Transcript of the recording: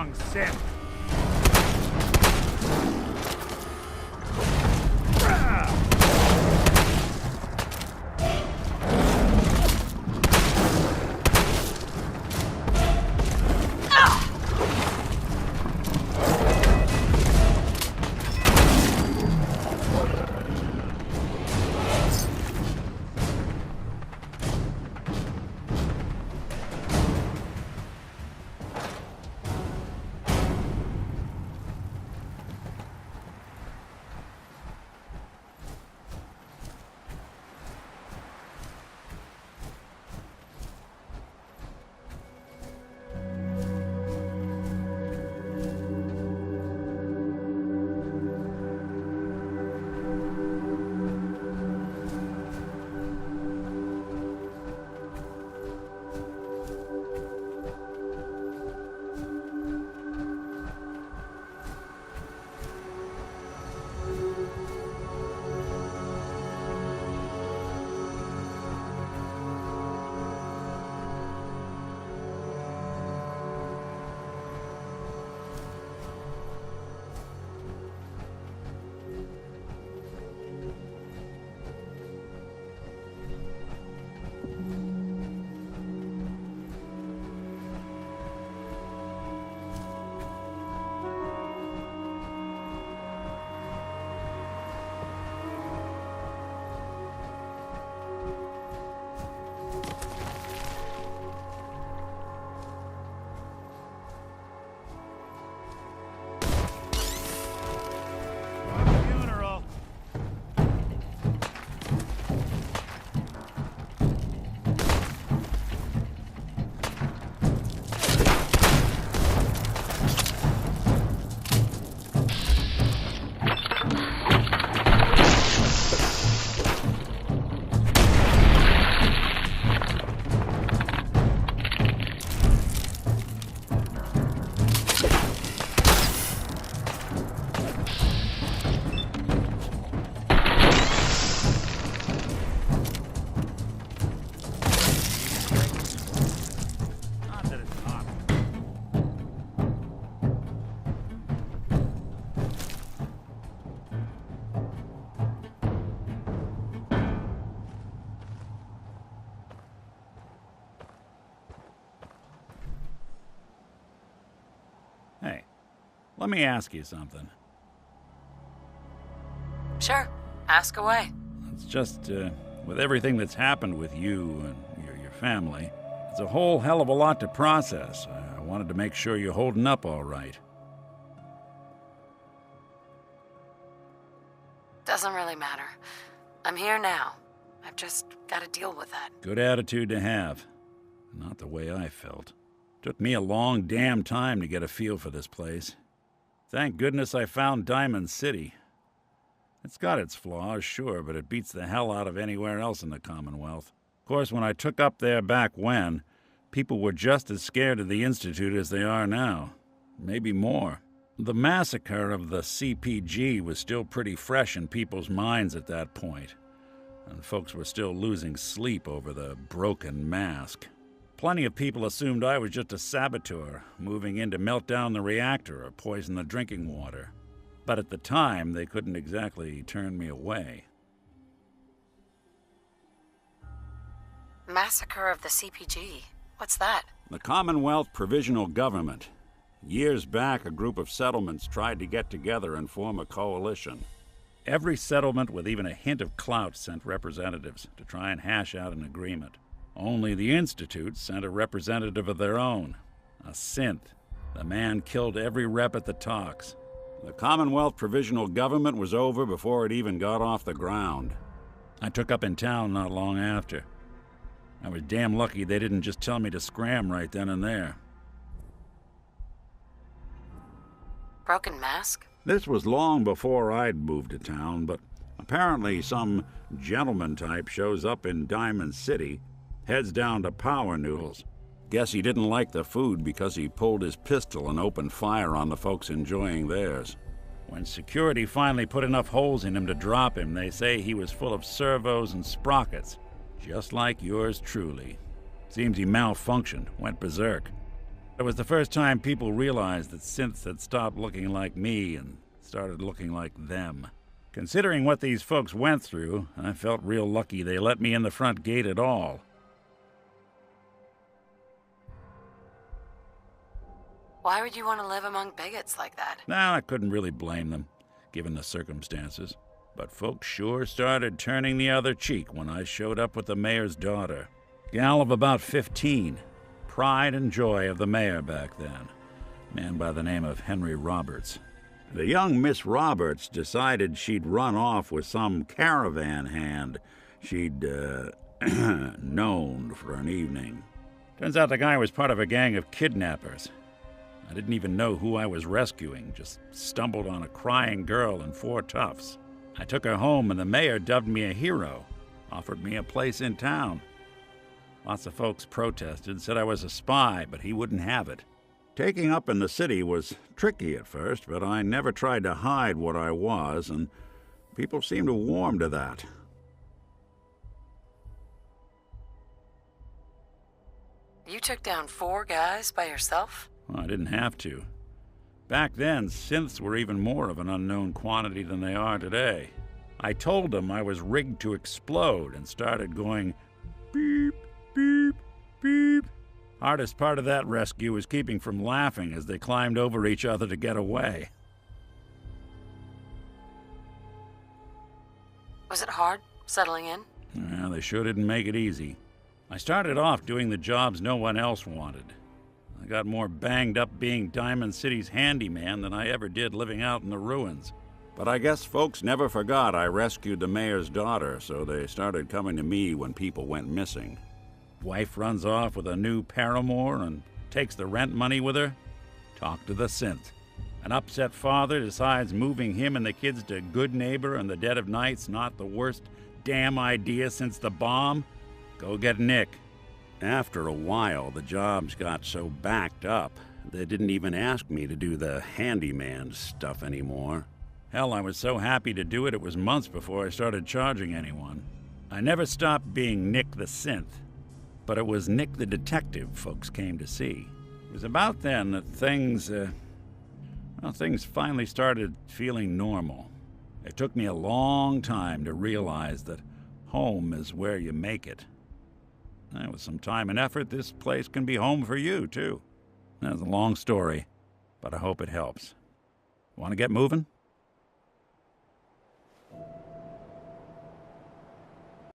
young synth. Hey, let me ask you something. Sure, ask away. It's just, with everything that's happened with you and your family, it's a whole hell of a lot to process. I wanted to make sure you're holding up all right. Doesn't really matter. I'm here now. I've just got to deal with that. Good attitude to have. Not the way I felt. Took me a long damn time to get a feel for this place. Thank goodness I found Diamond City. It's got its flaws, sure, but it beats the hell out of anywhere else in the Commonwealth. Of course, when I took up there back when, people were just as scared of the Institute as they are now. Maybe more. The massacre of the CPG was still pretty fresh in people's minds at that point, and folks were still losing sleep over the broken mask. Plenty of people assumed I was just a saboteur, moving in to melt down the reactor or poison the drinking water. But at the time, they couldn't exactly turn me away. Massacre of the CPG. What's that? The Commonwealth Provisional Government. Years back, a group of settlements tried to get together and form a coalition. Every settlement with even a hint of clout sent representatives to try and hash out an agreement. Only the Institute sent a representative of their own, a synth. The man killed every rep at the talks. The Commonwealth Provisional Government was over before it even got off the ground. I took up in town not long after. I was damn lucky they didn't just tell me to scram right then and there. Broken mask? This was long before I'd moved to town, but apparently some gentleman type shows up in Diamond City, heads down to Power Noodles. Guess he didn't like the food because he pulled his pistol and opened fire on the folks enjoying theirs. When security finally put enough holes in him to drop him, they say he was full of servos and sprockets, just like yours truly. Seems he malfunctioned, went berserk. It was the first time people realized that synths had stopped looking like me and started looking like them. Considering what these folks went through, I felt real lucky they let me in the front gate at all. Why would you want to live among bigots like that? Now, I couldn't really blame them, given the circumstances. But folks sure started turning the other cheek when I showed up with the mayor's daughter. Gal of about 15. Pride and joy of the mayor back then. Man by the name of Henry Roberts. The young Miss Roberts decided she'd run off with some caravan hand she'd, known for an evening. Turns out the guy was part of a gang of kidnappers. I didn't even know who I was rescuing, just stumbled on a crying girl and 4 toughs. I took her home and the mayor dubbed me a hero, offered me a place in town. Lots of folks protested, said I was a spy, but he wouldn't have it. Taking up in the city was tricky at first, but I never tried to hide what I was, and people seemed to warm to that. You took down 4 guys by yourself? Well, I didn't have to. Back then, synths were even more of an unknown quantity than they are today. I told them I was rigged to explode and started going beep, beep, beep. Hardest part of that rescue was keeping from laughing as they climbed over each other to get away. Was it hard settling in? Well, they sure didn't make it easy. I started off doing the jobs no one else wanted. I got more banged up being Diamond City's handyman than I ever did living out in the ruins. But I guess folks never forgot I rescued the mayor's daughter, so they started coming to me when people went missing. Wife runs off with a new paramour and takes the rent money with her. Talk to the synth. An upset father decides moving him and the kids to Good Neighbor in the dead of night's not the worst damn idea since the bomb. Go get Nick. After a while, the jobs got so backed up, they didn't even ask me to do the handyman stuff anymore. Hell, I was so happy to do it, it was months before I started charging anyone. I never stopped being Nick the Synth, but it was Nick the Detective folks came to see. It was about then that things finally started feeling normal. It took me a long time to realize that home is where you make it. With some time and effort, this place can be home for you, too. That's a long story, but I hope it helps. Want to get moving?